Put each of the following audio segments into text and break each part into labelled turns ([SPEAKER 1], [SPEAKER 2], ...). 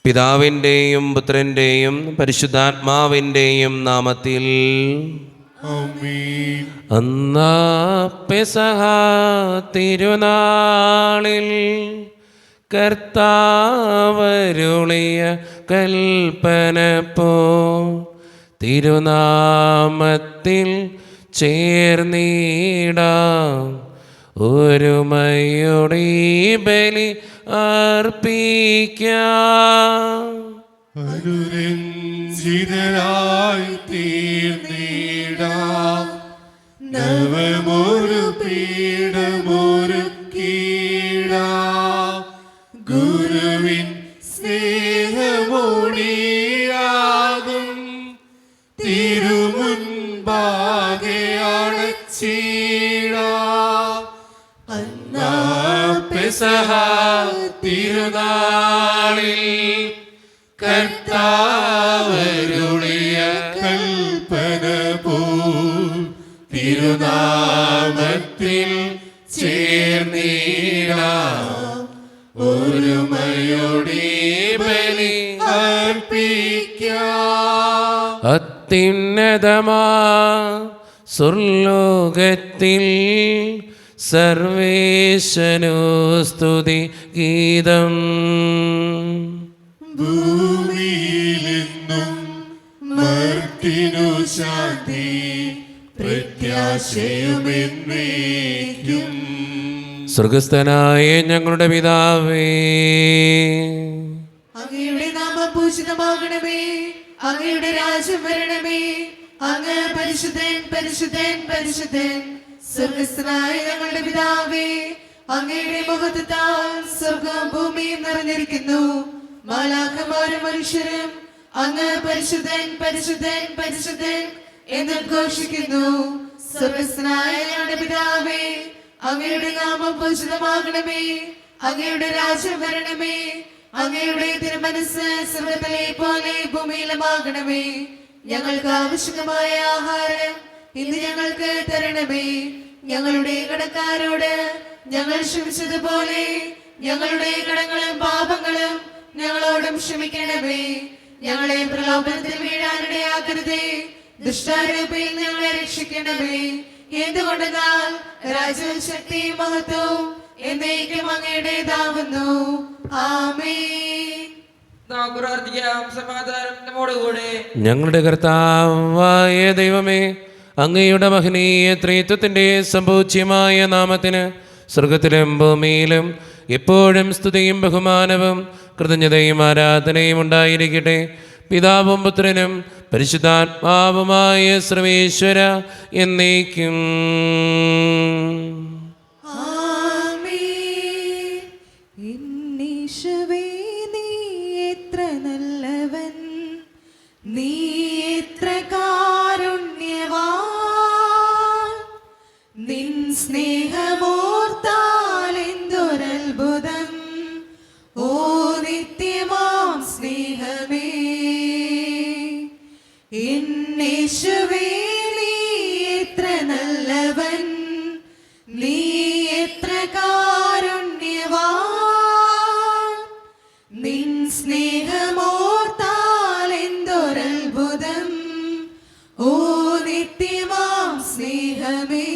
[SPEAKER 1] പിതാവിൻ്റെയും പുത്രൻ്റെയും പരിശുദ്ധാത്മാവിൻ്റെയും നാമത്തിൽ
[SPEAKER 2] ആമേൻ.
[SPEAKER 1] അന്നാ പെസഹ തിരുനാളിൽ കർത്താവരുളിയ കൽപ്പന പോ തിരുനാമത്തിൽ ചേർന്നിടാം ഒരുമയോടെ ബലി അർപ്പിക്കാം.
[SPEAKER 2] അനുരഞ്ജിതരായി തീർന്നിടാം നവമൊരു പീഠമൊരുക്കിടാം ഗുരുവിൻ സ്നേഹമൊടിയാകും തിരുമുൻപാകെ അണച്ചിടാം. അന്നാ പെസഹ തിരുനാളിൽ കർത്താവരുളിയ കൽപ്പന പോൽ തിരുനാമത്തിൽ ചേർന്നിടാം ഒരുമയോടെ ബലി അർപ്പിക്കാം.
[SPEAKER 1] അത്യുന്നതമാ സ്വർലോകത്തിൽ സർവേശനു സ്തുതി ഗീതം.
[SPEAKER 2] ഭൂമിയിലെന്നും മർത്തിനു ശാന്തി പ്രത്യാശയുമെന്നേക്കും.
[SPEAKER 1] സ്വർഗസ്ഥനായ ഞങ്ങളുടെ പിതാവേ,
[SPEAKER 3] അങ്ങയുടെ നാമം പൂജിതമാകണമേ, അങ്ങയുടെ രാജ്യം വരണമേ, അങ്ങ് പരിശുദ്ധൻ പരിശുദ്ധൻ പരിശുദ്ധൻ. സ്വർഗസ്ഥനായ ഞങ്ങളുടെ പിതാവേ, അങ്ങയുടെ മഹത്വത്താൽ സ്വർഗവും ഭൂമിയും നിറഞ്ഞിരിക്കുന്നു. മാലാഖമാരും മനുഷ്യരും അങ്ങ് പരിശുദ്ധൻ പരിശുദ്ധൻ പരിശുദ്ധൻ എന്ന് ഘോഷിക്കുന്നു. സ്വർഗസ്ഥനായ ഞങ്ങളുടെ പിതാവേ, അങ്ങയുടെ നാമം പൂജിതമാകണമേ, അങ്ങയുടെ രാജ്യം വരണമേ, അങ്ങയുടെ തിരുമനസ്സ് സ്വർഗ്ഗത്തിലെ പോലെ ഭൂമിയിലുമാകണമേ. ഞങ്ങൾക്ക് ആവശ്യമായ ആഹാരം ഇന്ന് ഞങ്ങൾക്ക് തരണമേ. ഞങ്ങളുടെ കടക്കാരോട് ഞങ്ങൾ ക്ഷമിച്ചതുപോലെ ഞങ്ങളുടെ കടങ്ങളും പാപങ്ങളും ഞങ്ങളോടും ക്ഷമിക്കണമേ. ഞങ്ങളെ പ്രലോഭനത്തിൽ വീഴാനിടയാക്കരുതേ, ദുഷ്ടാരൂപിയിൽ ഞങ്ങളെ രക്ഷിക്കണമേ. എന്തുകൊണ്ടെന്നാൽ രാജ്യവും ശക്തിയും മഹത്വവും എന്നേക്കും അങ്ങയുടേതാവുന്നു. ആമേൻ.
[SPEAKER 4] സമാധാനം നമ്മോടുകൂടെ.
[SPEAKER 1] ഞങ്ങളുടെ കർത്താവായ ദൈവമേ, അങ്ങയുടെ മഹനീയ ത്രിത്വത്തിൻ്റെ സംപൂജ്യമായ നാമത്തിന് സ്വർഗത്തിലും ഭൂമിയിലും എപ്പോഴും സ്തുതിയും ബഹുമാനവും കൃതജ്ഞതയും ആരാധനയും ഉണ്ടായിരിക്കട്ടെ. പിതാവും പുത്രനും പരിശുദ്ധാത്മാവുമായ സർവേശ്വര എന്നേക്കും.
[SPEAKER 3] ആമേൻ. എന്നീശുവേ, നീ എത്ര നല്ലവൻ, നീ എത്ര കാരുണ്യവാൻ. നിൻ സ്നേഹമോർത്താൽ എന്തൊരത്ഭുതം, ഓ നിത്യമാം സ്നേഹമേ. എന്നീശുവേ, നീ എത്ര നല്ലവൻ, നീ എത്ര കാരുണ്യവാൻ. നിൻ സ്നേഹമോർത്താൽ എന്തൊരത്ഭുതം, ഓ നിത്യമാം സ്നേഹമേ.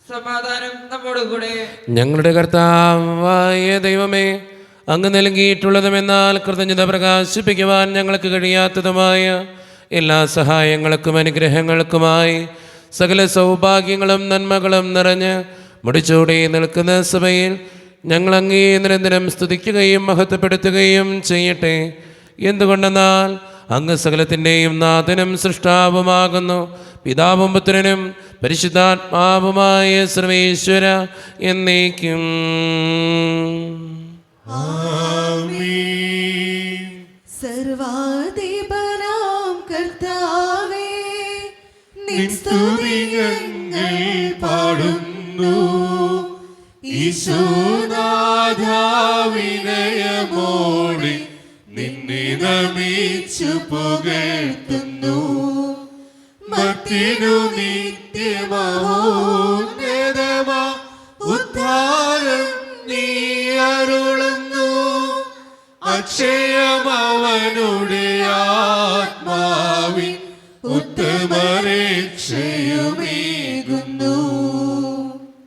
[SPEAKER 4] സമാധാനം നമ്മോടുകൂടെ.
[SPEAKER 1] ഞങ്ങളുടെ കർത്താവായ ദൈവമേ, അങ്ങ് നൽകിയിട്ടുള്ളതുമെന്നാൽ കൃതജ്ഞത പ്രകാശിപ്പിക്കുവാൻ ഞങ്ങൾക്ക് കഴിയാത്തതുമായ എല്ലാ സഹായങ്ങൾക്കും അനുഗ്രഹങ്ങൾക്കുമായി സകല സൗഭാഗ്യങ്ങളും നന്മകളും നിറഞ്ഞ് മുടിച്ചൂടി നിൽക്കുന്ന സഭയിൽ ഞങ്ങൾ അങ്ങേ നിരന്തരം സ്തുതിക്കുകയും മഹത്വപ്പെടുത്തുകയും ചെയ്യട്ടെ. എന്തുകൊണ്ടെന്നാൽ അങ്ങ് സകലത്തിൻ്റെയും നാഥനും സൃഷ്ടാവുമാകുന്നു. പിതാവും പുത്രനും പരിശുദ്ധാത്മാവുമായ സർവേശ്വര എന്നേക്കും.
[SPEAKER 2] ആമേൻ.
[SPEAKER 3] സർവാധിപനാം കർത്താവേ,
[SPEAKER 2] നിൻ സ്തുതി ഞങ്ങൾ പാടുന്നു. ഈശോനാഥാ വിനയമോടെ നിന്നെ നമിച്ചു പുകഴ്ത്തുന്നു. മത്തിനു നിത്യമഹോന്നതമാ ഉദ്ധാരം നീ അരുളുന്നു. അക്ഷയമവനുടെ ആത്മാവിൻ ഉത്തമരക്ഷയുമേകുന്നു.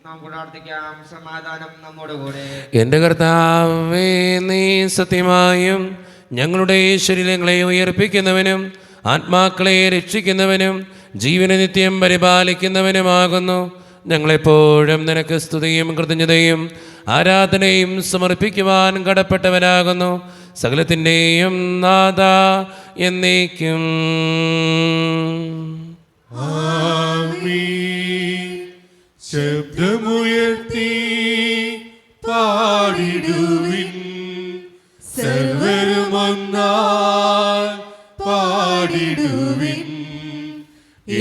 [SPEAKER 4] നാം പ്രാർത്ഥിക്കാം. സമാധാനം നമ്മോടുകൂടെ.
[SPEAKER 1] എൻ്റെ കർത്താവേ, നീ സത്യമായും ഞങ്ങളുടെ ശരീരങ്ങളെ ഉയർപ്പിക്കുന്നവനും ആത്മാക്കളെ രക്ഷിക്കുന്നവനും ജീവനെ നിത്യം പരിപാലിക്കുന്നവനുമാകുന്നു. ഞങ്ങളെപ്പോഴും നിനക്ക് സ്തുതിയും കൃതജ്ഞതയും ആരാധനയും സമർപ്പിക്കുവാൻ കടപ്പെട്ടവനാകുന്നു. സകലത്തിൻ്റെയും നാഥ എന്നേക്കും.
[SPEAKER 2] ആമീൻ. ശബ്ദമുയർത്തി പാടിടുവിൻ, സർവരും ഒന്നായി പാടിടുവിൻ.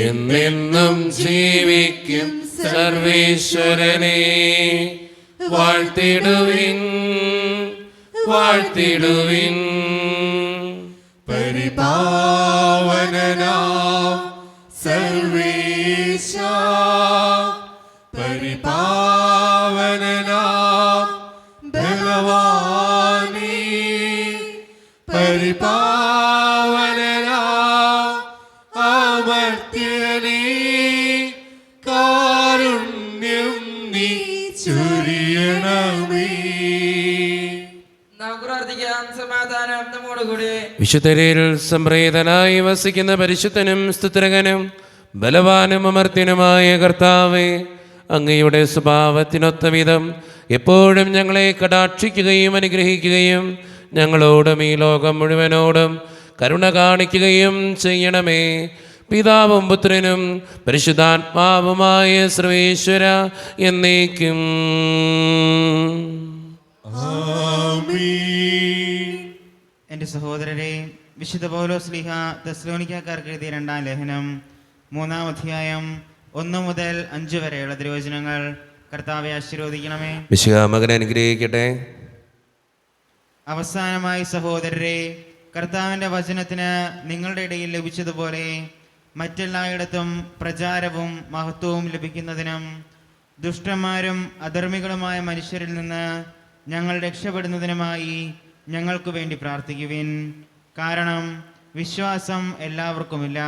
[SPEAKER 1] എന്നെന്നും ജീവിക്കും സർവേശ്വരനെ വാഴ്ത്തിടുവിൻ, വാഴ്ത്തിടുവിൻ.
[SPEAKER 2] പരിപാവനനാം സർവേശ, പരിപാവനനാം ഭഗവാനേ, പരിപാവനനാം അമർത്യനേ, കാരുണ്യം നീ ചൊരിയണമേ.
[SPEAKER 4] നാം പ്രാർത്ഥിക്കാം. സമാധാനം നമ്മോടുകൂടെ.
[SPEAKER 1] വിശുദ്ധരിൽ സംപ്രീതനായി വസിക്കുന്ന പരിശുദ്ധനും സ്തുതിരകനും ബലവാനും അമർത്യനുമായ കർത്താവേ, അങ്ങയുടെ സ്വഭാവത്തിനൊത്ത വിധം എപ്പോഴും ഞങ്ങളെ കടാക്ഷിക്കുകയും അനുഗ്രഹിക്കുകയും ഞങ്ങളോടും ഈ ലോകം മുഴുവനോടും കരുണ കാണിക്കുകയും ചെയ്യണമേ. പിതാവും പുത്രനും പരിശുദ്ധാത്മാവുമായ സർവേശ്വര എന്നേക്കും.
[SPEAKER 2] ആമീൻ.
[SPEAKER 5] എൻ്റെ സഹോദരരെ, വിശുദ്ധ പൗലോസ് ശ്ലീഹ തെസ്സലോനിക്കക്കാർക്ക് എഴുതിയ 2-ാം ലേഖനം 3-ാം അധ്യായം 1 മുതൽ 5 വരെയുള്ള തിരുവചനങ്ങൾ കർത്താവെ ആശീർവദിക്കണമേ.
[SPEAKER 1] വിശുദ്ധ മകനെ അനുഗ്രഹിക്കട്ടെ.
[SPEAKER 5] അവസാനമായി സഹോദരരെ, കർത്താവിൻ്റെ വചനത്തിന് നിങ്ങളുടെ ഇടയിൽ ലഭിച്ചതുപോലെ മറ്റെല്ലായിടത്തും പ്രചാരവും മഹത്വവും ലഭിക്കുന്നതിനും ദുഷ്ടന്മാരും അധർമ്മികളുമായ മനുഷ്യരിൽ നിന്ന് ഞങ്ങൾ രക്ഷപ്പെടുന്നതിനുമായി ഞങ്ങൾക്ക് വേണ്ടി പ്രാർത്ഥിക്കുവിൻ. കാരണം വിശ്വാസം എല്ലാവർക്കുമില്ല,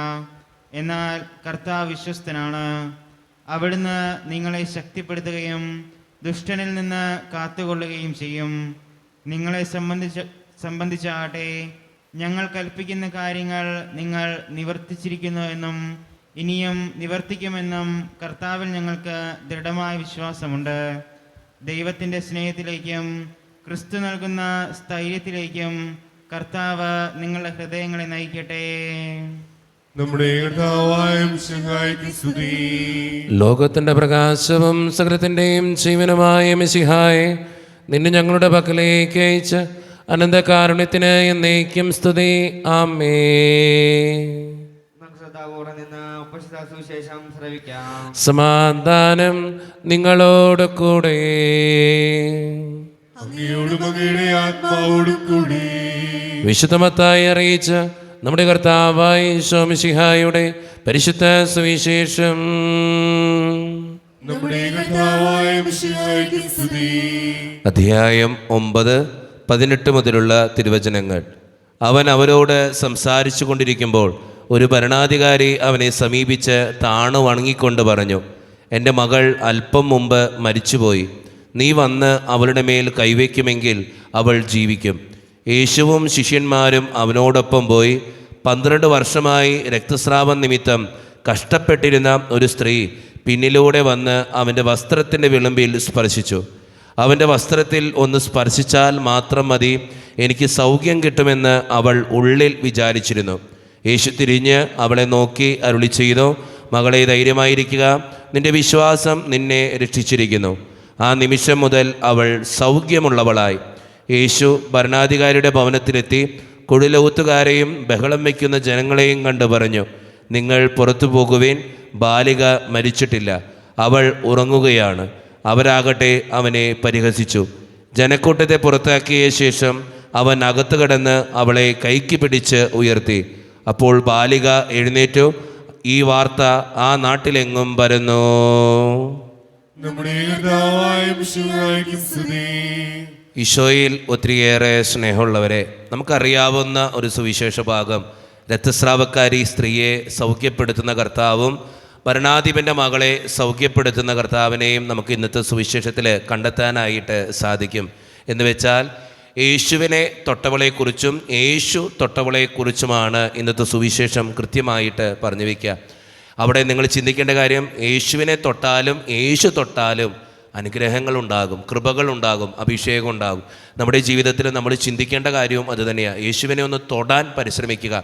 [SPEAKER 5] എന്നാൽ കർത്താവ് വിശ്വസ്തനാണ്. അവിടുന്ന് നിങ്ങളെ ശക്തിപ്പെടുത്തുകയും ദുഷ്ടനിൽ നിന്ന് കാത്തുകൊള്ളുകയും ചെയ്യും. നിങ്ങളെ സംബന്ധിച്ചാകട്ടെ ഞങ്ങൾ കൽപ്പിക്കുന്ന കാര്യങ്ങൾ നിങ്ങൾ നിവർത്തിച്ചിരിക്കുന്നു എന്നും ഇനിയും നിവർത്തിക്കുമെന്നും കർത്താവിൽ ഞങ്ങൾക്ക് ദൃഢമായ വിശ്വാസമുണ്ട്. ദൈവത്തിൻ്റെ സ്നേഹത്തിലേക്കും ക്രിസ്തു നൽകുന്ന സ്ഥൈര്യത്തിലേക്കും കർത്താവ് നിങ്ങളുടെ ഹൃദയങ്ങളെ നയിക്കട്ടെ.
[SPEAKER 2] നമ്മുടെ കർത്താവായ മിശിഹായ്ക്ക് സ്തുതി.
[SPEAKER 1] ലോകത്തിൻ്റെ പ്രകാശവും സകലത്തിൻ്റെയും ജീവനുമായ മിശിഹായെ, നിന്നെ ഞങ്ങളുടെ പക്കലേക്ക് അയച്ച് അനന്തകാരുണ്യത്തിന് എന്നേക്കും സ്തുതി. ആമേൻ.
[SPEAKER 4] നമുക്ക് ശ്രദ്ധാപൂർവ്വം നിന്ന് ഉപശുദ്ധ സുവിശേഷം ശ്രവിക്കാം.
[SPEAKER 1] സമാധാനം നിങ്ങളോട് കൂടെ.
[SPEAKER 2] അങ്ങയോടും അങ്ങയുടെ ആത്മാവോടും കൂടി.
[SPEAKER 1] വിശുദ്ധ മത്തായി അറിയിച്ച നമ്മുടെ കർത്താവായ ഈശോ മിശിഹായുടെ പരിശുദ്ധ സുവിശേഷം.
[SPEAKER 2] നമ്മുടെ കർത്താവായ മിശിഹായ്ക്ക് സ്തുതി.
[SPEAKER 1] അധ്യായം 9-18 മുതലുള്ള തിരുവചനങ്ങൾ. അവൻ അവരോട് സംസാരിച്ചു കൊണ്ടിരിക്കുമ്പോൾ ഒരു ഭരണാധികാരി അവനെ സമീപിച്ച് താണു വണങ്ങിക്കൊണ്ട് പറഞ്ഞു, എൻ്റെ മകൾ അല്പം മുമ്പ് മരിച്ചുപോയി. നീ വന്ന് അവളുടെ മേൽ കൈവയ്ക്കുമെങ്കിൽ അവൾ ജീവിക്കും. യേശുവും ശിഷ്യന്മാരും അവനോടൊപ്പം പോയി. 12 വർഷമായി രക്തസ്രാവം നിമിത്തം കഷ്ടപ്പെട്ടിരുന്ന ഒരു സ്ത്രീ പിന്നിലൂടെ വന്ന് അവൻ്റെ വസ്ത്രത്തിൻ്റെ വിളമ്പിൽ സ്പർശിച്ചു. അവൻ്റെ വസ്ത്രത്തിൽ ഒന്ന് സ്പർശിച്ചാൽ മാത്രം മതി, എനിക്ക് സൗഖ്യം കിട്ടുമെന്ന് അവൾ ഉള്ളിൽ വിചാരിച്ചിരുന്നു. യേശു തിരിഞ്ഞ് അവളെ നോക്കി അരുളി ചെയ്തു, മകളെ ധൈര്യമായിരിക്കുക, നിന്റെ വിശ്വാസം നിന്നെ രക്ഷിച്ചിരിക്കുന്നു. ആ നിമിഷം മുതൽ അവൾ സൗഖ്യമുള്ളവളായി. യേശു ഭരണാധികാരിയുടെ ഭവനത്തിലെത്തി കുടിലൂത്തുകാരെയും ബഹളം വയ്ക്കുന്ന ജനങ്ങളെയും കണ്ടു പറഞ്ഞു, നിങ്ങൾ പുറത്തു പോകുവിൻ, ബാലിക മരിച്ചിട്ടില്ല, അവൾ ഉറങ്ങുകയാണ്. അവരാകട്ടെ അവനെ പരിഹസിച്ചു. ജനക്കൂട്ടത്തെ പുറത്താക്കിയ ശേഷം അവൻ അകത്ത് കടന്ന് അവളെ കൈക്ക് പിടിച്ച് ഉയർത്തി. അപ്പോൾ ബാലിക എഴുന്നേറ്റു. ഈ വാർത്ത ആ നാട്ടിലെങ്ങും പരന്നു.
[SPEAKER 2] നമ്മുടെ കർത്താവായ മിശിഹായ്ക്ക് സ്തുതി.
[SPEAKER 1] ഈശോയിൽ ഒത്തിരിയേറെ സ്നേഹമുള്ളവരെ, നമുക്കറിയാവുന്ന ഒരു സുവിശേഷ ഭാഗം, രക്തസ്രാവക്കാരി സ്ത്രീയെ സൗഖ്യപ്പെടുത്തുന്ന കർത്താവും ഭരണാധിപൻ്റെ മകളെ സൗഖ്യപ്പെടുത്തുന്ന കർത്താവിനെയും നമുക്ക് ഇന്നത്തെ സുവിശേഷത്തിൽ കണ്ടെത്താനായിട്ട് സാധിക്കും. എന്ന് വെച്ചാൽ യേശുവിനെ തൊട്ടവളെക്കുറിച്ചും യേശു തൊട്ടവളെക്കുറിച്ചുമാണ് ഇന്നത്തെ സുവിശേഷം കൃത്യമായിട്ട് പറഞ്ഞു വയ്ക്കുക. അവിടെ നിങ്ങൾ ചിന്തിക്കേണ്ട കാര്യം, യേശുവിനെ തൊട്ടാലും യേശു തൊട്ടാലും അനുഗ്രഹങ്ങളുണ്ടാകും, കൃപകളുണ്ടാകും, അഭിഷേകം ഉണ്ടാകും. നമ്മുടെ ജീവിതത്തിൽ നമ്മൾ ചിന്തിക്കേണ്ട കാര്യവും അതുതന്നെയാണ്. യേശുവിനെ ഒന്ന് തൊടാൻ പരിശ്രമിക്കുക,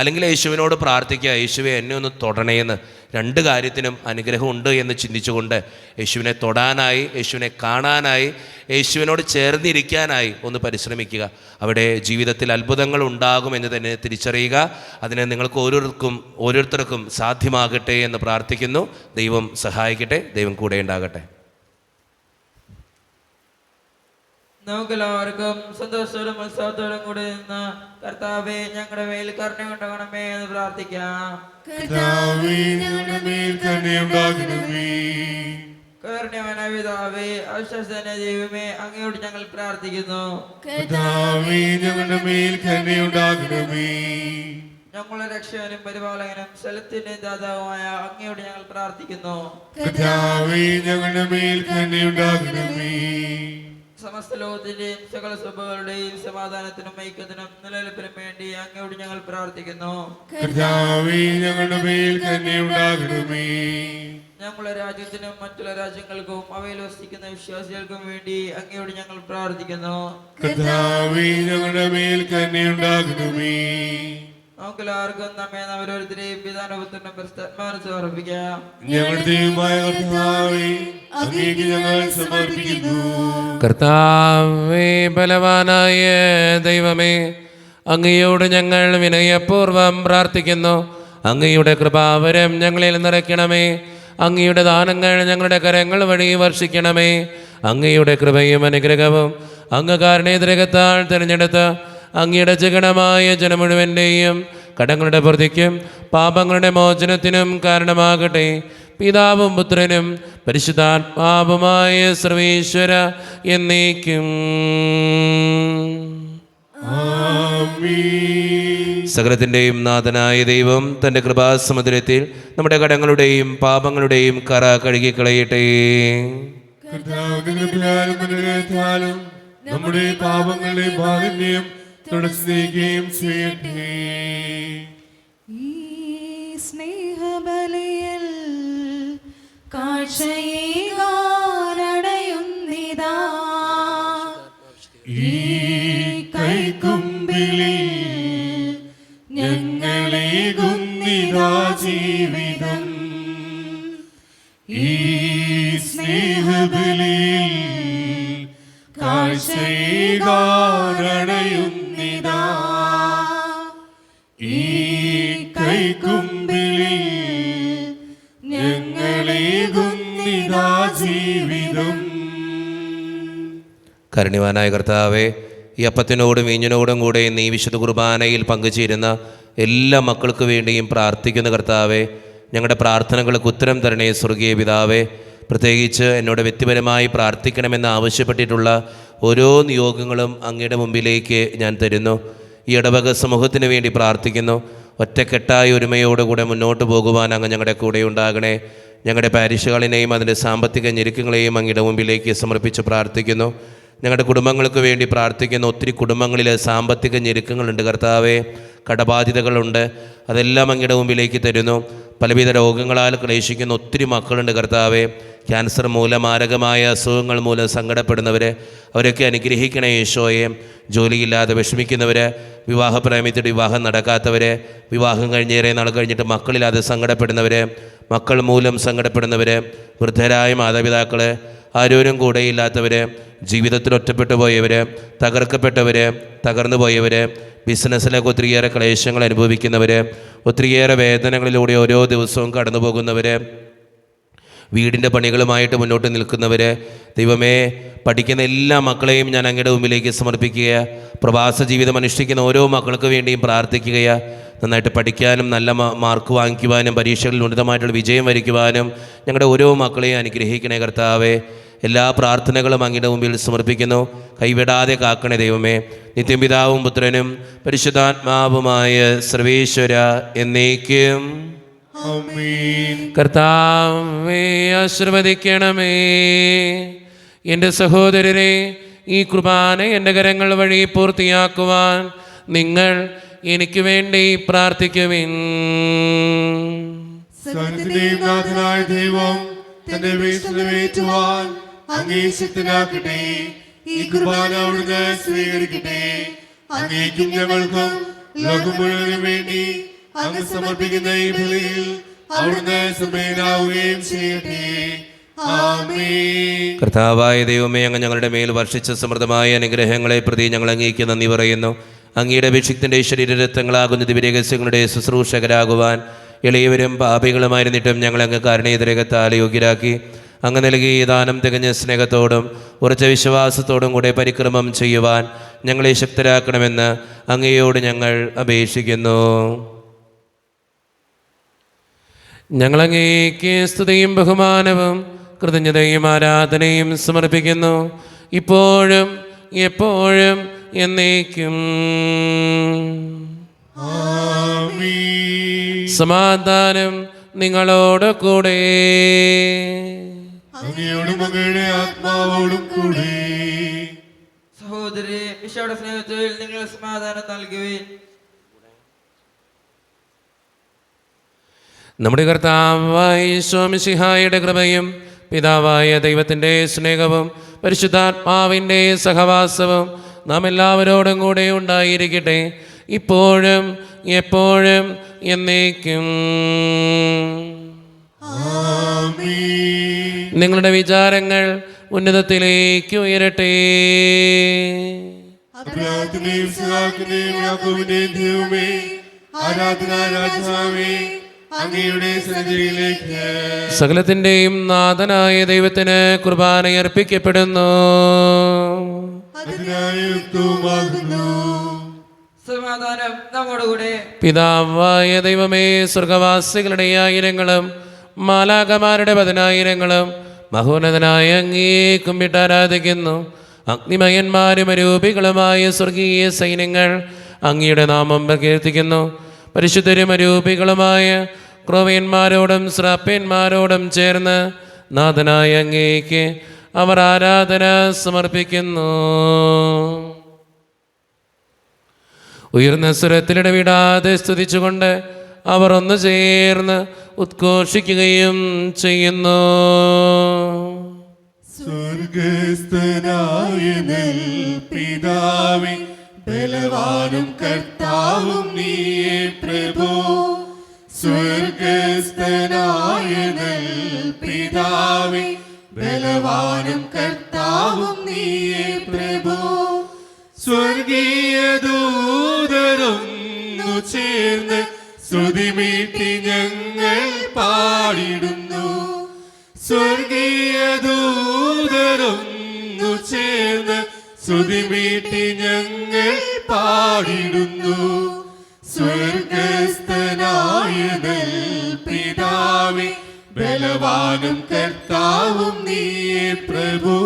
[SPEAKER 1] അല്ലെങ്കിൽ യേശുവിനോട് പ്രാർത്ഥിക്കുക, യേശുവെ എന്നെ ഒന്ന് തൊടണേന്ന്. രണ്ട് കാര്യത്തിനും അനുഗ്രഹമുണ്ട് എന്ന് ചിന്തിച്ചുകൊണ്ട് യേശുവിനെ തൊടാനായി, യേശുവിനെ കാണാനായി, യേശുവിനോട് ചേർന്നിരിക്കാനായി ഒന്ന് പരിശ്രമിക്കുക. അവിടെ ജീവിതത്തിൽ അത്ഭുതങ്ങൾ ഉണ്ടാകും എന്ന് തന്നെ തിരിച്ചറിയുക. അതിനെ നിങ്ങൾക്ക് ഓരോരുത്തർക്കും സാധ്യമാകട്ടെ എന്ന് പ്രാർത്ഥിക്കുന്നു. ദൈവം സഹായിക്കട്ടെ, ദൈവം കൂടെ ഉണ്ടാകട്ടെ.
[SPEAKER 6] നമുക്കെല്ലാവർക്കും സന്തോഷത്തോടും ഉത്സവത്തോടും കൂടി നിന്ന് കർത്താവേ ഞങ്ങളുടെ മേൽ കരുണയുണ്ടാകണമേ എന്ന് പ്രാർത്ഥിക്കാം.
[SPEAKER 2] കർത്താവേ, ഞങ്ങളുടെ മേൽ കരുണയുണ്ടാകണമേ.
[SPEAKER 6] കാരുണ്യവാനായ പിതാവേ, അവിശ്വസ്തനായ ദൈവമേ, അങ്ങയോട് ഞങ്ങൾ പ്രാർത്ഥിക്കുന്നു.
[SPEAKER 2] കർത്താവേ, ഞങ്ങളുടെ മേൽ കരുണയുണ്ടാകണമേ.
[SPEAKER 6] ഞങ്ങളുടെ രക്ഷകനും പരിപാലകനും സ്ഥലത്തിന്റെയും ദാതാവുമായ അങ്ങയോട് ഞങ്ങൾ പ്രാർത്ഥിക്കുന്നു.
[SPEAKER 2] കർത്താവേ, ഞങ്ങളുടെ മേൽ കരുണയുണ്ടാകണമേ.
[SPEAKER 6] സമസ്ത ലോകത്തിന്റെയും സകല സഭകളുടെയും സമാധാനത്തിനും ഐക്യത്തിനും നിലനിൽപ്പിനും വേണ്ടി അങ്ങയോട് ഞങ്ങൾ പ്രാർത്ഥിക്കുന്നു.
[SPEAKER 2] കർത്താവേ, ഞങ്ങളുടെ മേൽ കരുണയുണ്ടാകണമേ.
[SPEAKER 6] ഞങ്ങളുടെ രാജ്യത്തിനും മറ്റുള്ള രാജ്യങ്ങൾക്കും അവയിൽ വസിക്കുന്ന വിശ്വാസികൾക്കും വേണ്ടി അങ്ങയോട് ഞങ്ങൾ പ്രാർത്ഥിക്കുന്നു.
[SPEAKER 2] കർത്താവേ, ഞങ്ങളുടെ മേൽ കരുണയുണ്ടാകണമേ.
[SPEAKER 6] നമുക്കെല്ലാവർക്കും നമ്മെ ഓരോരുത്തരെയും പിതാനുപുത്രനും പരിശുദ്ധാത്മാവിനും സമർപ്പിക്കാം.
[SPEAKER 2] ഞങ്ങളുടെ ദൈവമായ കർത്താവേ, അങ്ങേക്ക് ഞങ്ങൾ സമർപ്പിക്കുന്നു.
[SPEAKER 1] കർത്താവേ, ബലവാനായ ദൈവമേ, അങ്ങയോട് ഞങ്ങൾ വിനയപൂർവ്വം പ്രാർത്ഥിക്കുന്നു. അങ്ങയുടെ കൃപാവരം ഞങ്ങളിൽ നിറയ്ക്കണമേ. അങ്ങയുടെ ദാനങ്ങൾ ഞങ്ങളുടെ കരങ്ങൾ വഴി വർഷിക്കണമേ. അങ്ങയുടെ കൃപയും അനുഗ്രഹവും അങ്ങ് കാരുണ്യദ്രകത്താൽ തിരഞ്ഞെടുത്ത് അങ്ങയുടെ ജഗണമായ ജനം മുഴുവൻ്റെയും കടങ്ങളുടെ പ്രതിക്കും പാപങ്ങളുടെ മോചനത്തിനും കാരണമാകട്ടെ. പിതാവും പുത്രനും പരിശുദ്ധാത്മാവുമായ സർവീശ്വര എന്നേക്കും. സകലത്തിൻ്റെയും നാഥനായ ദൈവം തൻ്റെ കൃപാസമുദ്രത്തിൽ നമ്മുടെ കടങ്ങളുടെയും പാപങ്ങളുടെയും കറ കഴുകിക്കളയട്ടെ.
[SPEAKER 2] കർത്താവിനും നമ്മുടെ പാപങ്ങളുടെ മാലിന്യം തുടച്ചു നീക്കുകയും ചെയ്യട്ടെ.
[SPEAKER 3] ഈ സ്നേഹബലിയിൽ കാഴ്ചയേകാനടയുന്നിതാ,
[SPEAKER 2] ഈ കൈക്കുമ്പിളിൽ ഞങ്ങളേകുന്നിതാ ജീവിതം. ഈ സ്നേഹബലിയിൽ കാഴ്ചയേകാനടയുന്നിതാ, ഈ കൈക്കുമ്പിളിൽ ഞങ്ങളേകുന്നിതാ ജീവിതം.
[SPEAKER 1] കാരുണ്യവാനായ കർത്താവേ, ഈ അപ്പത്തിനോടും വീഞ്ഞിനോടും കൂടെ നീ വിശുദ്ധ കുർബാനയിൽ പങ്കുചേരുന്ന എല്ലാ മക്കൾക്ക് വേണ്ടിയും പ്രാർത്ഥിക്കുന്ന കർത്താവേ, ഞങ്ങളുടെ പ്രാർത്ഥനകൾക്ക് ഉത്തരം തരണേ സ്വർഗീയ പിതാവേ. പ്രത്യേകിച്ച് എന്നോട് വ്യക്തിപരമായി പ്രാർത്ഥിക്കണമെന്ന് ആവശ്യപ്പെട്ടിട്ടുള്ള ഓരോ നിയോഗങ്ങളും അങ്ങയുടെ മുമ്പിലേക്ക് ഞാൻ തരുന്നു. ഈ ഇടവക സമൂഹത്തിന് വേണ്ടി പ്രാർത്ഥിക്കുന്നു. ഒറ്റക്കെട്ടായ ഒരുമയോടുകൂടെ മുന്നോട്ട് പോകുവാൻ അങ്ങ് ഞങ്ങളുടെ കൂടെ ഉണ്ടാകണേ. ഞങ്ങളുടെ പാരിഷുകളിനെയും അതിൻ്റെ സാമ്പത്തിക ഞെരുക്കങ്ങളെയും അങ്ങയുടെ മുമ്പിലേക്ക് സമർപ്പിച്ച് പ്രാർത്ഥിക്കുന്നു. ഞങ്ങളുടെ കുടുംബങ്ങൾക്ക് വേണ്ടി പ്രാർത്ഥിക്കുന്ന ഒത്തിരി കുടുംബങ്ങളിൽ സാമ്പത്തിക ഞെരുക്കങ്ങളുണ്ട് കർത്താവേ, കടബാധ്യതകളുണ്ട്. അതെല്ലാം അങ്ങയുടെ മുമ്പിലേക്ക് തരുന്നു. പലവിധ രോഗങ്ങളാൽ ക്ലേശിക്കുന്ന ഒത്തിരി മക്കളുണ്ട് കർത്താവേ. ക്യാൻസർ മൂലം, മാരകമായ അസുഖങ്ങൾ മൂലം സങ്കടപ്പെടുന്നവർ, അവരൊക്കെ അനുഗ്രഹിക്കണേ യേശോയെ. ജോലിയില്ലാതെ വിഷമിക്കുന്നവർ, വിവാഹപ്രേമിച്ചിട്ട് വിവാഹം നടക്കാത്തവർ, വിവാഹം കഴിഞ്ഞേറെ നാൾ കഴിഞ്ഞിട്ട് മക്കളില്ലാതെ സങ്കടപ്പെടുന്നവർ, മക്കൾ മൂലം സങ്കടപ്പെടുന്നവർ, വൃദ്ധരായ മാതാപിതാക്കൾ, ആരോരും കൂടെയില്ലാത്തവർ, ജീവിതത്തിൽ ഒറ്റപ്പെട്ടു പോയവർ, തകർക്കപ്പെട്ടവർ, തകർന്നു പോയവർ, ബിസിനസ്സിലൊക്കെ ഒത്തിരിയേറെ ക്ലേശങ്ങൾ അനുഭവിക്കുന്നവർ, ഒത്തിരിയേറെ വേദനകളിലൂടെ ഓരോ ദിവസവും കടന്നു പോകുന്നവർ, വീടിൻ്റെ പണികളുമായിട്ട് മുന്നോട്ട് നിൽക്കുന്നവർ, ദൈവമേ, പഠിക്കുന്ന എല്ലാ മക്കളെയും ഞാൻ അങ്ങയുടെ മുമ്പിലേക്ക് സമർപ്പിക്കുക. പ്രവാസ ജീവിതം അനുഷ്ഠിക്കുന്ന ഓരോ മക്കൾക്ക് വേണ്ടിയും പ്രാർത്ഥിക്കുക. നന്നായിട്ട് പഠിക്കാനും നല്ല മാർക്ക് വാങ്ങിക്കുവാനും പരീക്ഷകളിൽ ഉന്നതമായിട്ടുള്ള വിജയം വരിക്കുവാനും ഞങ്ങളുടെ ഓരോ മക്കളെയും അനുഗ്രഹിക്കണേ കർത്താവേ. എല്ലാ പ്രാർത്ഥനകളും അങ്ങയുടെ മുമ്പിൽ സമർപ്പിക്കുന്നു. കൈവിടാതെ കാക്കണേ ദൈവമേ. നിത്യം പിതാവും പുത്രനും പരിശുദ്ധാത്മാവുമായ സർവേശ്വര എന്നേക്കും.
[SPEAKER 2] ആമേൻ.
[SPEAKER 1] കർത്താവേ ആശീർവദിക്കണമേ. എൻ്റെ സഹോദരരെ, ഈ കുർബാന എൻ്റെ കരങ്ങൾ വഴി പൂർത്തിയാക്കുവാൻ നിങ്ങൾ എനിക്ക് വേണ്ടി പ്രാർത്ഥിക്കുവിൻ.
[SPEAKER 2] സകലത്തിന്റെയും നാഥനായ ദൈവം തന്റെ വേഷമേറ്റുവാൻ അങ്ങേ ശക്തനാക്കട്ടെ. ഈ കുർബാന അവിടുന്ന് സ്വീകരിക്കട്ടെ. അങ്ങേക്കും ഞങ്ങൾക്കും ലോകം മുഴുവനും വേണ്ടി അങ്ങ് സമർപ്പിക്കുന്ന ഈ ബലിയിൽ അവിടുന്ന് സമേനാവുകയും ചെയ്യട്ടെ. ആമേൻ.
[SPEAKER 1] കർത്താവായ ദൈവമേ, അങ്ങ് ഞങ്ങളുടെ മേൽ വർഷിച്ച സമൃദ്ധമായ അനുഗ്രഹങ്ങളെ പ്രതി ഞങ്ങൾ അങ്ങേക്ക് നന്ദി പറയുന്നു. അങ്ങയുടെ അഭിഷിക്തൻ്റെ ശരീരരക്തങ്ങളാകുന്ന ദിവ്യരഹസ്യങ്ങളുടെ ശുശ്രൂഷകരാകുവാൻ എളിയവരും പാപികളുമായിരുന്നിട്ടും ഞങ്ങൾ അങ്ങ് കാരുണ്യതിരകത്താൽ യോഗ്യരാക്കി. അങ്ങ് നൽകിയ ദാനം തികഞ്ഞ സ്നേഹത്തോടും ഉറച്ച വിശ്വാസത്തോടും കൂടെ പരിക്രമം ചെയ്യുവാൻ ഞങ്ങളെ ശക്തരാക്കണമെന്ന് അങ്ങയോട് ഞങ്ങൾ അപേക്ഷിക്കുന്നു. ഞങ്ങളങ്ങേക്ക് സ്തുതിയും ബഹുമാനവും കൃതജ്ഞതയും ആരാധനയും സമർപ്പിക്കുന്നു, ഇപ്പോഴും എപ്പോഴും എന്നേക്കും.
[SPEAKER 2] ആമേൻ.
[SPEAKER 1] സമാധാനം നിങ്ങളോട് കൂടെ.
[SPEAKER 2] അങ്ങയോടും അങ്ങയുടെ ആത്മാവോടും കൂടെ.
[SPEAKER 6] സഹോദരി ഈശോയുടെ സ്നേഹത്തിൽ നിങ്ങൾ സമാധാനം നൽകുവിൻ.
[SPEAKER 1] നമ്മുടെ കർത്താവായ ഈശോ മിശിഹായുടെ കൃപയും പിതാവായ ദൈവത്തിൻ്റെ സ്നേഹവും പരിശുദ്ധാത്മാവിൻ്റെ സഹവാസവും നാം എല്ലാവരോടും കൂടെ ഉണ്ടായിരിക്കട്ടെ, ഇപ്പോഴും എപ്പോഴും എന്നേക്കും.
[SPEAKER 2] ആമേൻ.
[SPEAKER 1] നിങ്ങളുടെ വിചാരങ്ങൾ ഉന്നതത്തിലേക്ക് ഉയരട്ടെ.
[SPEAKER 2] അബ്രാഹത്തിന്റെയും ഇസ്ഹാക്കിന്റെയും യാക്കോബിന്റെയും ദൈവമേ, ആരാധന രാജാവേ, അങ്ങയുടെ സന്നിധിയിലേക്ക്
[SPEAKER 1] സകലത്തിൻ്റെയും നാഥനായ ദൈവത്തിന് കുർബാനയർപ്പിക്കപ്പെടുന്നു.
[SPEAKER 2] അതിനായി യുക്തവുമാകുന്നു.
[SPEAKER 6] സമാധാനം നമ്മോടുകൂടെ.
[SPEAKER 1] പിതാവായ ദൈവമേ, സ്വർഗവാസികളുടെ ആയിരങ്ങളും മാലാകമാരുടെ 10,000 മഹോന്നതനായ അങ്ങേ കുമ്പിട്ട് ആരാധിക്കുന്നു. അഗ്നിമയന്മാരും അരൂപികളുമായ സ്വർഗീയ സൈന്യങ്ങൾ അങ്ങയുടെ നാമം പ്രകീർത്തിക്കുന്നു. പരിശുദ്ധരും അരൂപികളുമായ ക്രോവ്യന്മാരോടും ശ്രാപ്യന്മാരോടും ചേർന്ന് നാഥനായ അങ്ങേക്ക് അവർ ആരാധന സമർപ്പിക്കുന്നു. ഉയർന്ന സ്വരത്തിലിടവിടാതെ സ്തുതിച്ചുകൊണ്ട് അവർ ഒന്ന് ചേർന്ന് ഉദ്ഘോഷിക്കുകയും ചെയ്യുന്നു.
[SPEAKER 2] സ്വർഗസ്ഥനായ നൽ പിതാവേ, ബലവാനും കർത്താവും നീയേ പ്രഭോ. സ്വർഗസ്ഥനായ നൽ പിതാവേ, ബലവാനും കർത്താവും നീയേ പ്രഭോ. സ്വർഗീയ ദൂതരൊന്നു ചേർന്ന് സ്തുതിമീട്ടി ഞങ്ങൾ പാടിടുന്നു. സ്വർഗീയ ദൂതരൊന്നു ചേർന്ന് സ്തുതിമീട്ടി ഞങ്ങൾ പാടിടുന്നു. സ്വർഗസ്ഥനായ നൽ പിതാവേ, ബലവാനും കർത്താവും നീയേ പ്രഭു.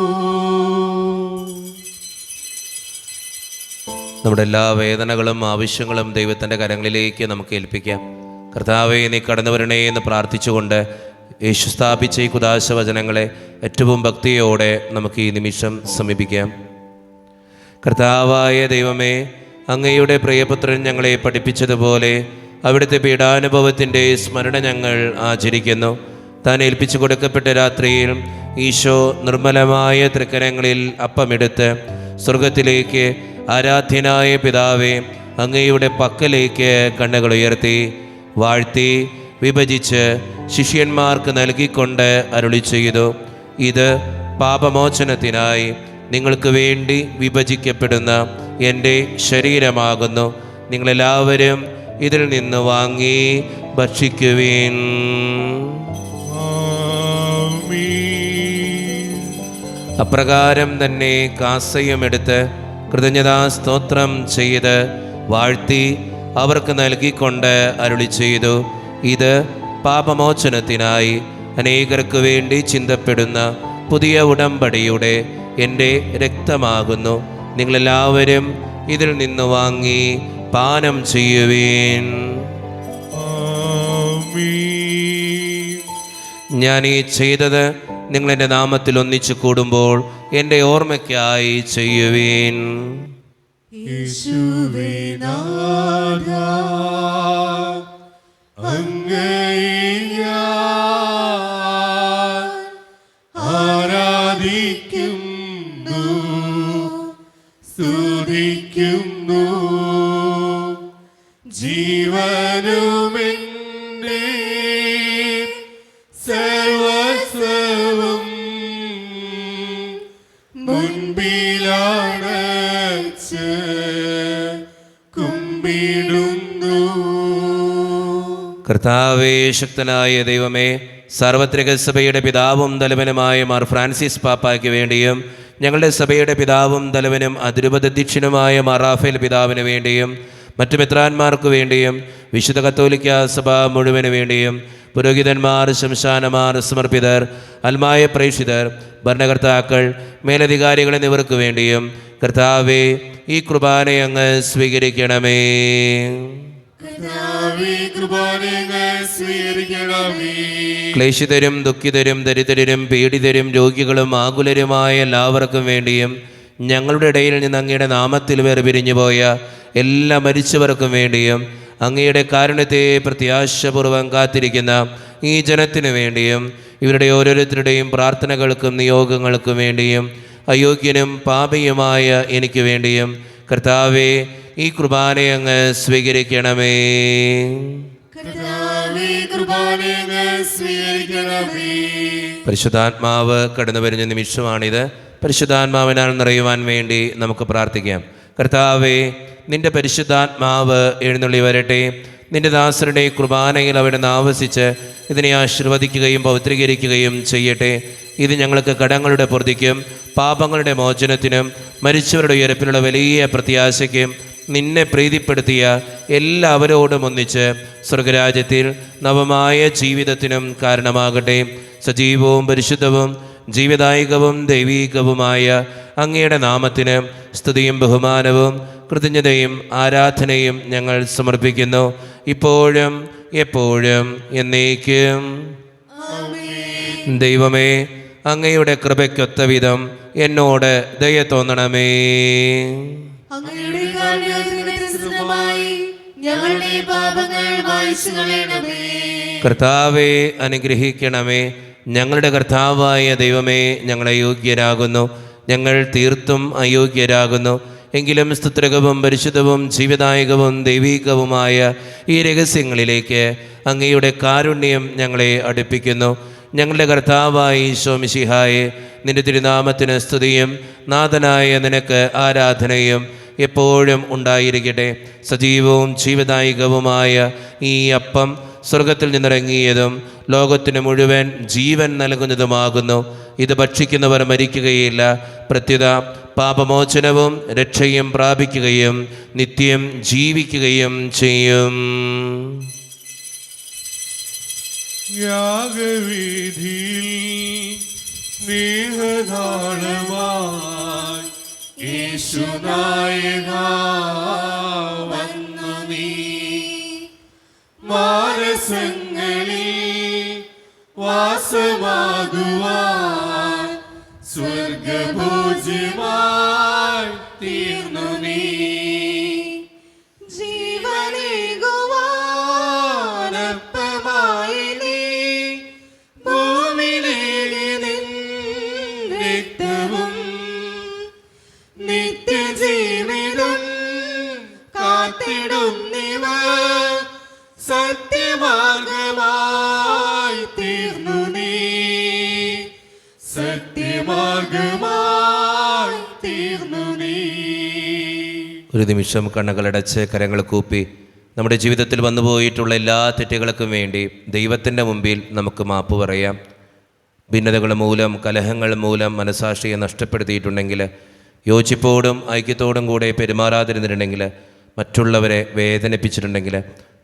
[SPEAKER 1] നമ്മുടെ എല്ലാ വേദനകളും ആവശ്യങ്ങളും ദൈവത്തിൻ്റെ കരങ്ങളിലേക്ക് നമുക്ക് ഏൽപ്പിക്കാം. കർത്താവേ, നീ കടന്നു വരണേ എന്ന് പ്രാർത്ഥിച്ചുകൊണ്ട് യേശു സ്ഥാപിച്ച ഈ കുദാശ വചനങ്ങളെ ഏറ്റവും ഭക്തിയോടെ നമുക്ക് ഈ നിമിഷം സമീപിക്കാം. കർത്താവായ ദൈവമേ, അങ്ങയുടെ പ്രിയപുത്രൻ ഞങ്ങളെ പഠിപ്പിച്ചതുപോലെ അവിടുത്തെ പീഡാനുഭവത്തിൻ്റെ സ്മരണ ഞങ്ങൾ ആചരിക്കുന്നു. താൻ ഏൽപ്പിച്ചു കൊടുക്കപ്പെട്ട രാത്രിയിൽ ഈശോ നിർമ്മലമായ തൃക്കരങ്ങളിൽ അപ്പമെടുത്ത് സ്വർഗത്തിലേക്ക് ആരാധ്യനായ പിതാവേ, അങ്ങയുടെ പക്കലേക്ക് കണ്ണുകൾ ഉയർത്തി വാഴ്ത്തി വിഭജിച്ച് ശിഷ്യന്മാർക്ക് നൽകിക്കൊണ്ട് അരുളി ചെയ്തു, ഇത് പാപമോചനത്തിനായി നിങ്ങൾക്ക് വേണ്ടി വിഭജിക്കപ്പെടുന്ന എൻ്റെ ശരീരമാകുന്നു. നിങ്ങളെല്ലാവരും ഇതിൽ നിന്ന് വാങ്ങി ഭക്ഷിക്കുവിൻ. അപ്രകാരം തന്നെ കാസയുമെടുത്ത് കൃതജ്ഞതാ സ്തോത്രം ചെയ്ത് വാഴ്ത്തി അവർക്ക് നൽകിക്കൊണ്ട് അരുളി ചെയ്തു, ഇത് പാപമോചനത്തിനായി അനേകർക്ക് വേണ്ടി ചിന്തപ്പെടുന്ന പുതിയ ഉടമ്പടിയുടെ എൻ്റെ രക്തമാകുന്നു. നിങ്ങളെല്ലാവരും ഇതിൽ നിന്ന് വാങ്ങി പാനം ചെയ്യുവീൻ.
[SPEAKER 2] ആമീൻ.
[SPEAKER 1] ഞാൻ ഈ ചെയ്തത് നിങ്ങളെൻ്റെ നാമത്തിൽ ഒന്നിച്ചു കൂടുമ്പോൾ എൻ്റെ ഓർമ്മയ്ക്കായി ചെയ്യുവീൻ.
[SPEAKER 2] യേശുവേ നാഥാ, അങ്ങയെ ഞാൻ ആരാധിക്കുന്നു, സ്തുതിക്കുന്നു. ജീവനുമെൻ്റെ സർവസ്വവും മുൻപിലാണച്ച് കുമ്പിടുന്നു.
[SPEAKER 1] കർത്താവേ, ശക്തനായ ദൈവമേ, സാർവത്രിക സഭയുടെ പിതാവും തലവനുമായ മാർ ഫ്രാൻസിസ് പാപ്പായ്ക്ക് വേണ്ടിയും ഞങ്ങളുടെ സഭയുടെ പിതാവും തലവനും അതിരൂപതധ്യക്ഷനുമായ മാർ റാഫേൽ പിതാവിന് വേണ്ടിയും മറ്റു മെത്രാന്മാർക്ക് വേണ്ടിയും വിശുദ്ധ കത്തോലിക്ക സഭ മുഴുവന് വേണ്ടിയും പുരോഹിതന്മാർ, ശംശാനമാർ, സമർപ്പിതർ, അൽമായ പ്രേക്ഷിതർ, ഭരണകർത്താക്കൾ, മേലധികാരികൾ എന്നിവർക്ക് വേണ്ടിയും കർത്താവേ, ഈ കുർബാന അങ്ങ് സ്വീകരിക്കണമേ. ക്ലേശിതരും ദുഃഖിതരും ദരിദ്രരും പീഡിതരും രോഗികളും ആകുലരുമായ എല്ലാവർക്കും വേണ്ടിയും ഞങ്ങളുടെ ഇടയിൽ നിന്ന് അങ്ങയുടെ നാമത്തിൽ വേർപിരിഞ്ഞു പോയ എല്ലാ മരിച്ചവർക്കും വേണ്ടിയും അങ്ങയുടെ കാരുണ്യത്തെ പ്രത്യാശപൂർവ്വം കാത്തിരിക്കുന്ന ഈ ജനത്തിനു വേണ്ടിയും ഇവരുടെ ഓരോരുത്തരുടെയും പ്രാർത്ഥനകൾക്കും നിയോഗങ്ങൾക്കും വേണ്ടിയും അയോഗ്യനും പാപിയുമായ എനിക്ക് വേണ്ടിയും കർത്താവേ, ഈ കുർബാന അങ്ങ് സ്വീകരിക്കണമേ. പരിശുദ്ധാത്മാവ് കടന്നു വരുന്ന നിമിഷമാണിത്. പരിശുദ്ധാത്മാവിനാൽ നിറയുവാൻ വേണ്ടി നമുക്ക് പ്രാർത്ഥിക്കാം. കർത്താവേ, നിന്റെ പരിശുദ്ധാത്മാവ് എഴുന്നള്ളി വരട്ടെ. നിന്റെ ദാസരുടെ കുർബാനയിൽ അവിടുന്ന് ആവസിച്ച് ഇതിനെ ആശീർവദിക്കുകയും പവിത്രീകരിക്കുകയും ചെയ്യട്ടെ. ഇത് ഞങ്ങൾക്ക് കടങ്ങളുടെ പൊറുതിക്കും പാപങ്ങളുടെ മോചനത്തിനും മരിച്ചവരുടെ ഉയരപ്പിലുള്ള വലിയ പ്രത്യാശയ്ക്കും നിന്നെ പ്രീതിപ്പെടുത്തിയ എല്ലാവരോടും ഒന്നിച്ച് സ്വർഗരാജ്യത്തിൽ നവമായ ജീവിതത്തിനും കാരണമാകട്ടെ. സജീവവും പരിശുദ്ധവും ജീവദായകവും ദൈവീകവുമായ അങ്ങയുടെ നാമത്തിന് സ്തുതിയും ബഹുമാനവും കൃതജ്ഞതയും ആരാധനയും ഞങ്ങൾ സമർപ്പിക്കുന്നു, ഇപ്പോഴും എപ്പോഴും എന്നേക്കും. ദൈവമേ, അങ്ങയുടെ കൃപയ്ക്കൊത്ത വിധം എന്നോട് ദയ തോന്നണമേ.
[SPEAKER 3] അങ്ങയുടെ കാരുണ്യത്തിനനുസൃതമായി ഞങ്ങളുടെ പാപങ്ങൾ മായ്ച്ചു കളയണമേ.
[SPEAKER 1] കർത്താവെ അനുഗ്രഹിക്കണമേ. ഞങ്ങളുടെ കർത്താവായ ദൈവമേ, ഞങ്ങളെ യോഗ്യരാകുന്നു, ഞങ്ങൾ തീർത്തും അയോഗ്യരാകുന്നു. എങ്കിലും സ്തുത്രകവും പരിശുദ്ധവും ജീവദായകവും ദൈവീകവുമായ ഈ രഹസ്യങ്ങളിലേക്ക് അങ്ങയുടെ കാരുണ്യം ഞങ്ങളെ അടുപ്പിക്കുന്നു. ഞങ്ങളുടെ കർത്താവായ ഈശോ മിശിഹായെ, നിന്റെ തിരുനാമത്തിന് സ്തുതിയും നാഥനായ നിനക്ക് ആരാധനയും എപ്പോഴും ഉണ്ടായിരിക്കട്ടെ. സജീവവും ജീവദായകവുമായ ഈ അപ്പം സ്വർഗത്തിൽ നിന്നിറങ്ങിയതും ലോകത്തിന് മുഴുവൻ ജീവൻ നൽകുന്നതുമാകുന്നു. ഇത് ഭക്ഷിക്കുന്നവർ മരിക്കുകയില്ല, പ്രത്യുത പാപമോചനവും രക്ഷയും പ്രാപിക്കുകയും നിത്യം ജീവിക്കുകയും ചെയ്യും.
[SPEAKER 2] യാഗവിധിയിൽ സ്നേഹധാരമായി യേശുനായകാ വന്നു നീ, മാനസങ്ങളിൽ വാസമാകുവാൻ സ്വർഗഭോജ്യമായി തീർന്നു നീ. ജീവനേകുവാനപ്പമായി നീ ഭൂമിയിലേക്ക് നിൻ രക്തവും നിത്യജീവിതം കാത്തിടുന്നിവർ സത്യമാർഗമായി തീർന്നു നീ, സത്യമാർഗമായി തീർന്നു നീ.
[SPEAKER 1] ഒരു നിമിഷം കണ്ണുകളടച്ച് കരങ്ങൾ കൂപ്പി നമ്മുടെ ജീവിതത്തിൽ വന്നുപോയിട്ടുള്ള എല്ലാ തെറ്റുകൾക്കും വേണ്ടി ദൈവത്തിൻ്റെ മുമ്പിൽ നമുക്ക് മാപ്പ് പറയാം. ഭിന്നതകൾ മൂലം, കലഹങ്ങൾ മൂലം മനസാക്ഷിയെ നഷ്ടപ്പെടുത്തിയിട്ടുണ്ടെങ്കിൽ, യോജിപ്പോടും ഐക്യത്തോടും കൂടെ പെരുമാറാതിരുന്നിട്ടുണ്ടെങ്കിൽ, മറ്റുള്ളവരെ വേദനിപ്പിച്ചിട്ടുണ്ടെങ്കിൽ,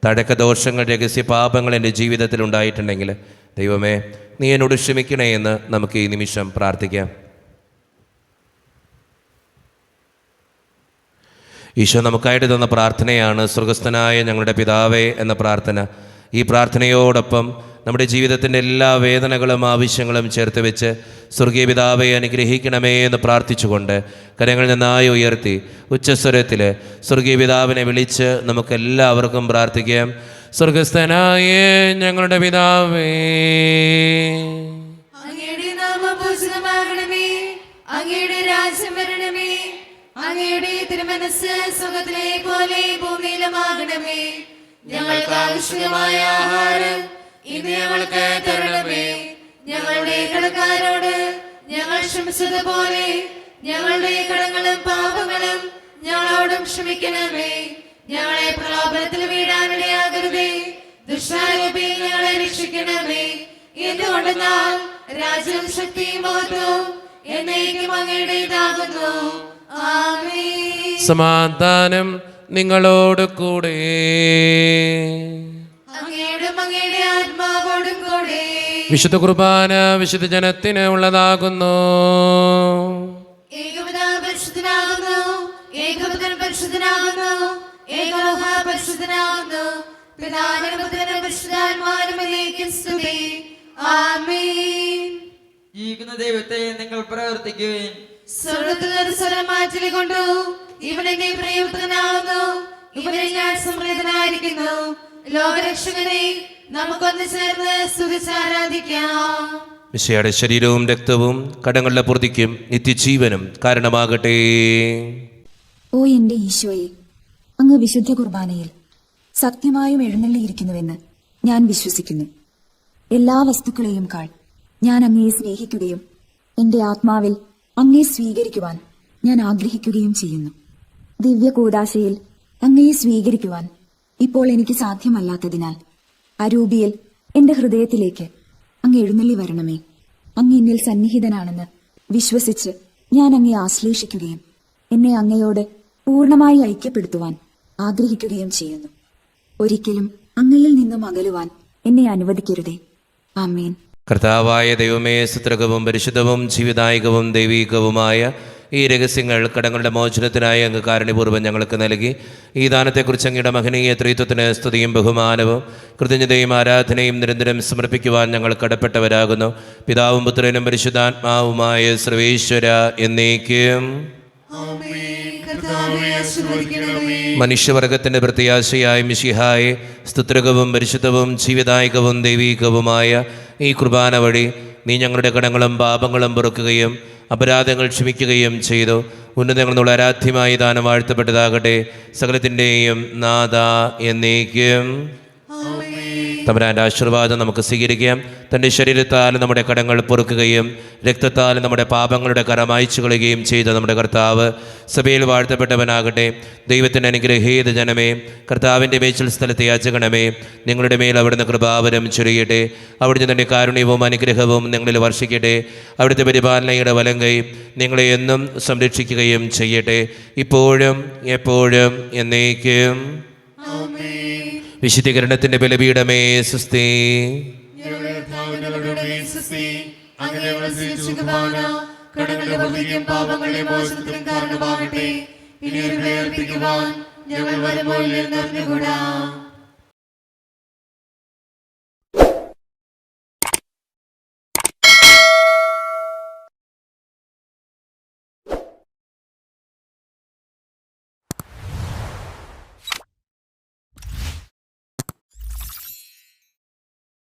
[SPEAKER 1] തഴക്കദോഷങ്ങൾ, രഹസ്യ പാപങ്ങൾ എൻ്റെ ജീവിതത്തിൽ ഉണ്ടായിട്ടുണ്ടെങ്കിൽ ദൈവമേ, നീ എന്നോട് ക്ഷമിക്കണേ എന്ന് നമുക്ക് ഈ നിമിഷം പ്രാർത്ഥിക്കാം. ഈശോ നമുക്കായിട്ട് തന്ന പ്രാർത്ഥനയാണ് സ്വർഗസ്ഥനായ ഞങ്ങളുടെ പിതാവേ എന്ന പ്രാർത്ഥന. ഈ പ്രാർത്ഥനയോടൊപ്പം നമ്മുടെ ജീവിതത്തിൻ്റെ എല്ലാ വേദനകളും ആവശ്യങ്ങളും ചേർത്ത് വെച്ച് സ്വർഗീയ പിതാവെ അനുഗ്രഹിക്കണമേ എന്ന് പ്രാർത്ഥിച്ചുകൊണ്ട് കരങ്ങൾ നന്നായി ഉയർത്തി ഉച്ചസ്വരത്തിൽ സ്വർഗീയ പിതാവിനെ വിളിച്ച് നമുക്കെല്ലാവർക്കും പ്രാർത്ഥിക്കാം. സ്വർഗസ്ഥനായ ഞങ്ങളുടെ പിതാവേ,
[SPEAKER 3] അങ്ങയുടെ നാമം പൂജിതമാകണമേ, അങ്ങയുടെ രാജ്യം വരണമേ, അങ്ങയുടെ തിരുമനസ്സ് സ്വർഗ്ഗത്തിലെ പോലെ ഭൂമിയിലുമാകണമേ. ഞങ്ങൾക്ക് ആവശ്യമായ ആഹാരം ഇന്ന് ഞങ്ങൾക്ക് തരണമേ. ഞങ്ങളുടെ കടക്കാരോട് ഞങ്ങൾ ക്ഷമിച്ചതുപോലെ ഞങ്ങളുടെ കടങ്ങളും പാപങ്ങളും ഞങ്ങളോടും ക്ഷമിക്കണമേ. ഞങ്ങളെ പ്രലോഭനത്തിൽ വീഴാനിടയാകരുതേ, ദുഷ്ടാരൂപിയിൽ ഞങ്ങളെ രക്ഷിക്കണമേ. എന്തുകൊണ്ടെന്നാൽ രാജ്യവും ശക്തിയും മഹത്വവും എന്നേക്കും അങ്ങയുടേതാകുന്നു. ആമേൻ.
[SPEAKER 1] സമാധാനം നിങ്ങളോട് കൂടെ.
[SPEAKER 3] അങ്ങയോടും അങ്ങയുടെ ആത്മാവോടും കൂടെ.
[SPEAKER 1] വിശുദ്ധ കുർബാന വിശുദ്ധ ജനത്തിന് ഉള്ളതാകുന്നു.
[SPEAKER 3] ഏകപിതാവ് പരിശുദ്ധനാകുന്നു, ഏകപുത്രൻ പരിശുദ്ധനാകുന്നു, ഏകലോഹ പരിശുദ്ധനാകുന്നു. പിതാവിനും പുത്രനും പരിശുദ്ധാത്മാവിനും എന്നേക്കും സ്തുതി. ആമേൻ.
[SPEAKER 6] ജീവിക്കുന്ന ദൈവത്തെ നിങ്ങൾ പ്രവർത്തിക്കുവിൻ.
[SPEAKER 3] സ്വർഗ്ഗത്തിൽ ഒരു സ്വരം മാറ്റിക്കൊണ്ടു, ഇവൻ എന്റെ പ്രിയപുത്രനാകുന്നു, ഇവനെ ഞാൻ സംപ്രീതനായിരിക്കുന്നു. ലോകരക്ഷകനെ നമുക്കൊന്ന് ചേർന്ന് സ്തുതിച്ചാരാധിക്കാം.
[SPEAKER 1] മിശിഹായുടെ ശരീരവും രക്തവും കടങ്ങളുടെ പൂർത്തിക്കും നിത്യജീവനും കാരണമാകട്ടെ.
[SPEAKER 7] ഓ എന്റെ ഈശോയെ, അങ്ങ് വിശുദ്ധ കുർബാനയിൽ സത്യമായും എഴുന്നള്ളിയിരിക്കുന്നുവെന്ന് ഞാൻ വിശ്വസിക്കുന്നു. എല്ലാ വസ്തുക്കളെയും കാൾ ഞാൻ അങ്ങയെ സ്നേഹിക്കുകയും എന്റെ ആത്മാവിൽ അങ്ങയെ സ്വീകരിക്കുവാൻ ഞാൻ ആഗ്രഹിക്കുകയും ചെയ്യുന്നു. ദിവ്യ കൂദാശയിൽ അങ്ങയെ സ്വീകരിക്കുവാൻ ഇപ്പോൾ എനിക്ക് സാധ്യമല്ലാത്തതിനാൽ അരൂപിയിൽ എന്റെ ഹൃദയത്തിലേക്ക് അങ്ങ് എഴുന്നള്ളി വരണമേ. അങ്ങ് എന്നിൽ സന്നിഹിതനാണെന്ന് വിശ്വസിച്ച് ഞാൻ അങ്ങയെ ആശ്ലേഷിക്കുകയും എന്നെ അങ്ങയോട് പൂർണ്ണമായി ഐക്യപ്പെടുത്തുവാൻ ആഗ്രഹിക്കുകയും ചെയ്യുന്നു. ഒരിക്കലും അങ്ങയിൽ നിന്നും അകലുവാൻ എന്നെ അനുവദിക്കരുതേ. ആമേൻ.
[SPEAKER 1] കർത്താവായ ദൈവമേ, സുത്രകവും പരിശുദ്ധവും ജീവിതായികവും ദൈവീകവുമായ ഈ രഹസ്യങ്ങൾ കടങ്ങളുടെ മോചനത്തിനായി അങ്ങ് കാരുണ്യപൂർവ്വം ഞങ്ങൾക്ക് നൽകി. ഈ ദാനത്തെക്കുറിച്ച് അങ്ങയുടെ മഹനീയ ത്രിത്വത്തിന് സ്തുതിയും ബഹുമാനവും കൃതജ്ഞതയും ആരാധനയും നിരന്തരം സമർപ്പിക്കുവാൻ ഞങ്ങൾ കടപ്പെട്ടവരാകുന്നു. പിതാവും പുത്രനും പരിശുദ്ധാത്മാവുമായ സർവേശ്വര എന്നേക്കും. മനുഷ്യവർഗത്തിന്റെ പ്രത്യാശയായ മിശിഹായെ, സ്തുത്രകവും പരിശുദ്ധവും ജീവിതായികവും ദൈവീകവുമായ ഈ കുർബാന വഴി നീ ഞങ്ങളുടെ കടങ്ങളും പാപങ്ങളും പൊറുക്കുകയും അപരാധങ്ങൾ ക്ഷമിക്കുകയും ചെയ്തു. ഉന്നതങ്ങളെന്നുള്ള ആരാധ്യമായി ദാനം വാഴ്ത്തപ്പെട്ടതാകട്ടെ. സകലത്തിൻ്റെയും നാഥ എന്നേക്കും. തമ്പുരാൻ്റെ ആശീർവാദം നമുക്ക് സ്വീകരിക്കാം. തൻ്റെ ശരീരത്താൽ നമ്മുടെ കടങ്ങൾ പൊറുക്കുകയും രക്തത്താൽ നമ്മുടെ പാപങ്ങളുടെ കറ മായ്ച്ചു കളയുകയും ചെയ്ത നമ്മുടെ കർത്താവ് സഭയിൽ വാഴ്ത്തപ്പെട്ടവനാകട്ടെ. ദൈവത്തിൻ്റെ അനുഗ്രഹീത ജനമേ, കർത്താവിൻ്റെ മേച്ചിൽ സ്ഥലത്തെ യാചകണമേ, നിങ്ങളുടെ മേൽ അവിടുന്ന് കൃപാവരം ചൊരിയട്ടെ. അവിടുന്ന് തൻ്റെ കാരുണ്യവും അനുഗ്രഹവും നിങ്ങളിൽ വർഷിക്കട്ടെ. അവിടുത്തെ പരിപാലനയുടെ വലങ്കൈ നിങ്ങളെ എന്നും സംരക്ഷിക്കുകയും ചെയ്യട്ടെ, ഇപ്പോഴും എപ്പോഴും എന്നേക്കും. വിശുദ്ധീകരണത്തിന്റെ ബലപീഠമേ സ്വസ്തി.
[SPEAKER 3] കടങ്ങളുടെ പൊറുതിക്കും പാപങ്ങളുടെ മോചനത്തിനും കാരണമാകട്ടെ. ഇനി ഒരു ബലിയർപ്പിക്കുവാൻ ഞങ്ങൾ വരുമ്പോൾ എന്നറിഞ്ഞുകൂടാ.